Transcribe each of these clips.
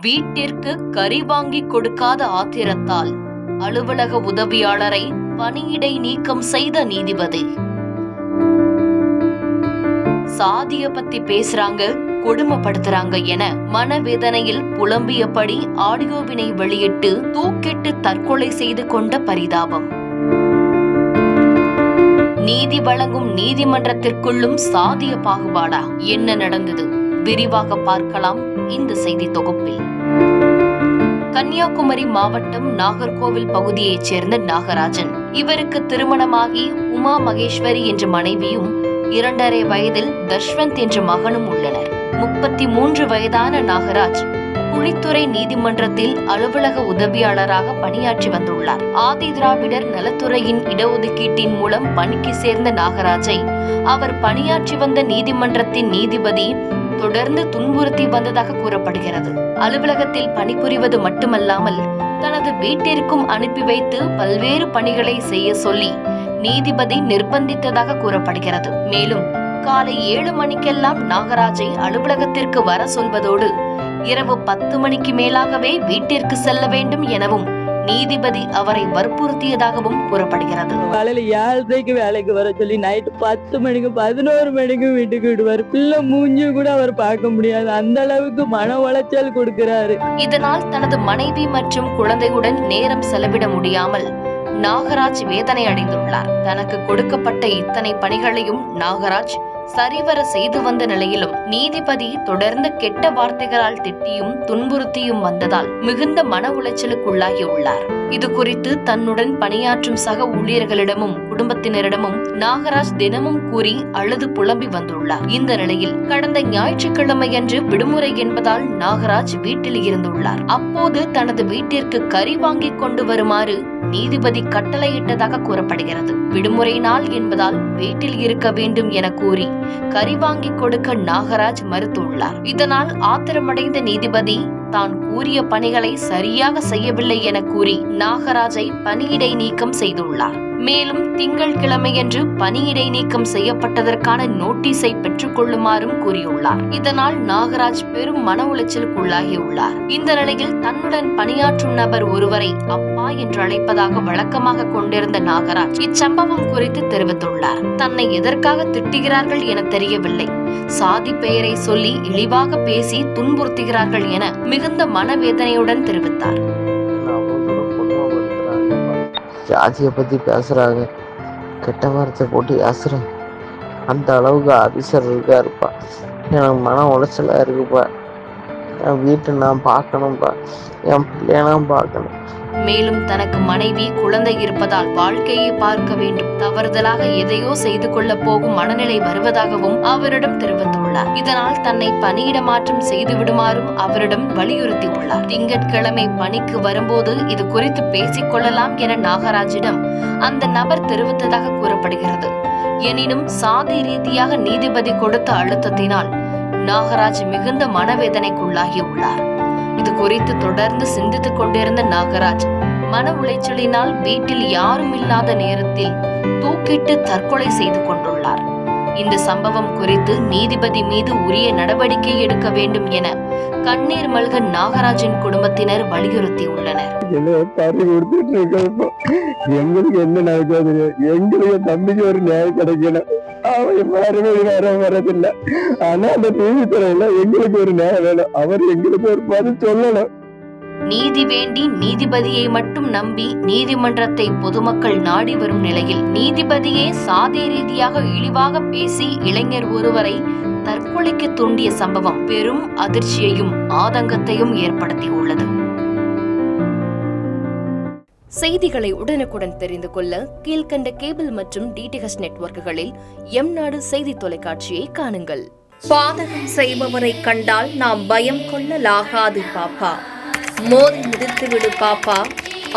வீட்டிற்கு கறி வாங்கி கொடுக்காத ஆத்திரத்தால் அலுவலக உதவியாளரை பணியிடை நீக்கம் செய்த நீதிபதி. சாதிய பத்தி பேசுறாங்க, கொடுமைப்படுத்துறாங்க என மனவேதனையில் புலம்பியபடி ஆடியோவினை வெளியிட்டு தூக்கிட்டு தற்கொலை செய்து கொண்ட பரிதாபம். நீதி வழங்கும் நீதிமன்றத்திற்குள்ளும் சாதிய பாகுபாடா? என்ன நடந்தது? விரிவாக பார்க்கலாம் இந்த செய்தி தொகுப்பில். கன்னியாகுமரி மாவட்டம் நாகர்கோவில் பகுதியைச் சேர்ந்த நாகராஜன். இவருக்கு திருமணமாகி உமா மகேஸ்வரி என்ற மனைவியும் 2.5 வயதில் தஷ்வந்த் என்ற மகனும் உள்ளனர். 33 வயதான நாகராஜ் குழித்துறை நீதிமன்றத்தில் அலுவலக உதவியாளராக பணியாற்றி வந்துள்ளார். ஆதி திராவிடர் நலத்துறையின் இடஒதுக்கீட்டின் மூலம் பணிக்கு சேர்ந்த நாகராஜை அவர் பணியாற்றி வந்த நீதிமன்றத்தின் நீதிபதி தொடர்ந்து துன்புறுத்தி வந்ததாக கூறப்படுகிறது. அலுவலகத்தில் பணிபுரிவது மட்டுமல்லாமல் தனது வீட்டிற்கும் அனுப்பி வைத்து பல்வேறு பணிகளை செய்ய சொல்லி நீதிபதி நிர்பந்தித்ததாக கூறப்படுகிறது. மேலும் காலை 7 மணிக்கெல்லாம் நாகராஜை அலுவலகத்திற்கு வர சொல்வதோடு இரவு 10 மணிக்கு மேலாகவே வீட்டிற்கு செல்ல வேண்டும் எனவும் நீதிபதி அவரை வற்புறுத்தியதாகவும் கூறப்படுகிறது. காலையில 7:30 வேலைக்கு வர சொல்லி நைட்டு 10 மணிக்கு 11 மணிக்கு வீட்டுக்கு விடுவார். பிள்ளை மூஞ்சி கூட அவர் பார்க்க முடியாது, அந்த அளவுக்கு மன உளைச்சல் கொடுக்கிறாரு. இதனால் தனது மனைவி மற்றும் குழந்தையுடன் நேரம் செலவிட முடியாமல் நாகராஜ் வேதனை அடைந்துள்ளார். தனக்கு கொடுக்கப்பட்ட இத்தனை பணிகளையும் நாகராஜ் சரிவர செய்து வந்த நிலையிலும் நீதிபதி தொடர்ந்து கெட்ட வார்த்தைகளால் திட்டியும் துன்புறுத்தியும் வந்ததால் மிகுந்த மன உளைச்சலுக்குள்ளாகியுள்ளார். இது குறித்து தன்னுடன் பணியாற்றும் சக ஊழியர்களிடமும் குடும்பத்தினரிடமும் நாகராஜ் தினமும் கூறி அழுது புலம்பி வந்துள்ளார். இந்த நிலையில் கடந்த ஞாயிற்றுக்கிழமையன்று விடுமுறை என்பதால் நாகராஜ் வீட்டில் இருந்துள்ளார். அப்போது தனது வீட்டிற்கு கறி வாங்கி கொண்டு வருமாறு நீதிபதி கட்டளையிட்டதாக கூறப்படுகிறது. விடுமுறை நாள் என்பதால் வீட்டில் இருக்க வேண்டும் என கூறி கறி வாங்கி கொடுக்க நாகராஜ் மறுத்துள்ளார். இதனால் ஆத்திரமடைந்த நீதிபதி தான் கூறிய பணிகளை சரியாக செய்யவில்லை என கூறி நாகராஜை பணியிடை நீக்கம் செய்துள்ளார். மேலும் திங்கட்கிழமையன்று பணியிடை நீக்கம் செய்யப்பட்டதற்கான நோட்டீஸை பெற்றுக் கொள்ளுமாறும் கூறியுள்ளார். இதனால் நாகராஜ் பெரும் மன உளைச்சலுக்குள்ளாகியுள்ளார். இந்த நிலையில் தன்னுடன் பணியாற்றும் நபர் ஒருவரை அப்பா என்று அழைப்பதாக வழக்கமாக கொண்டிருந்த நாகராஜ் இச்சம்பவம் குறித்து தெரிவித்துள்ளார். தன்னை எதற்காக திட்டுகிறார்கள் என தெரியவில்லை, சாதி பெயரை சொல்லி இழிவாக பேசி துன்புறுத்துகிறார்கள் என மிகுந்த மனவேதனையுடன் தெரிவித்தார். ஜாதியை பத்தி பேசுறாங்க, கெட்ட வார்த்தை போட்டு பேசுறாங்க, அந்த அளவுக்கு ஆபீசர் இருக்காருப்பா. எனக்கு மன உளைச்சலா இருக்குப்பா. என் வீட்டை நான் பார்க்கணும்ப்பா, என் பிள்ளைய நான் பார்க்கணும். மேலும் தனக்கு மனைவி குழந்தை இருப்பதால் வாழ்க்கையை பார்க்க வேண்டும், தவறுதலாக எதையோ செய்து கொள்ள போகும் மனநிலை வருவதாகவும் அவரிடம் தெரிவித்துள்ளார். இதனால் தன்னை பணியிட மாற்றம் செய்து விடுமாறும் அவரிடம் வலியுறுத்தியுள்ளார். திங்கட்கிழமை பணிக்கு வரும்போது இது குறித்து பேசிக் கொள்ளலாம் என நாகராஜிடம் அந்த நபர் தெரிவித்ததாக கூறப்படுகிறது. எனினும் சாதி ரீதியாக நீதிபதி கொடுத்த அழுத்தத்தினால் நாகராஜ் மிகுந்த மனவேதனைக்குள்ளாகியுள்ளார். இது குறித்து தொடர்ந்து சிந்தித்துக் கொண்டிருந்த நாகராஜ் மன உளைச்சலினால் வீட்டில் யாரும் இல்லாத நேரத்தில் தூக்கிட்டு தற்கொலை செய்து கொண்டுள்ளார். இந்த சம்பவம் குறித்து நீதிபதி மீது உரிய நடவடிக்கை எடுக்க வேண்டும் என கண்ணீர் மல்க நாகராஜின் குடும்பத்தினர் வலியுறுத்தியுள்ளனர். எங்களுக்கு என்ன நடக்காது, எங்களுக்கு தம்பிக்கு ஒரு நியாயம் கிடைக்கணும். அவன் வரதில்லை. ஆனா அந்த நீதித்துறையில எங்களுக்கு ஒரு நியாயம் வேணும். அவர் எங்களுக்கு ஒரு பதில் சொல்லணும். நீதி வேண்டி நீதிபதியை மட்டும் நம்பி நீதிமன்றத்தை பொதுமக்கள் நாடி வரும் நிலையில் நீதிபதியே சாதி ரீதியாக இழிவாக பேசி இளைஞர் ஒருவரை தற்கொலைக்கு தூண்டிய சம்பவம் பெரும் அதிர்ச்சியையும் ஆதங்கத்தையும் ஏற்படுத்தியுள்ளது. செய்திகளை உடனுக்குடன் தெரிந்து கொள்ள கீழ்கண்ட கேபிள் மற்றும் டிடிஹெச் நெட்வொர்க்குகளில் எம்நாடு செய்தி தொலைக்காட்சியை காணுங்கள். பாதகம் செய்பவரை கண்டால் நாம் பயம் கொள்ளலாகாது பாப்பா. மோதி மிதித்து விடு பாப்பா,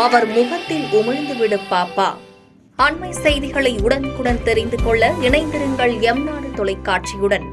அவர் முகத்தில் உமிழ்ந்து விடு பாப்பா. அண்மை செய்திகளை உடனுக்குடன் தெரிந்து கொள்ள இணைந்திருங்கள் எம்நாடு தொலைக்காட்சியுடன்.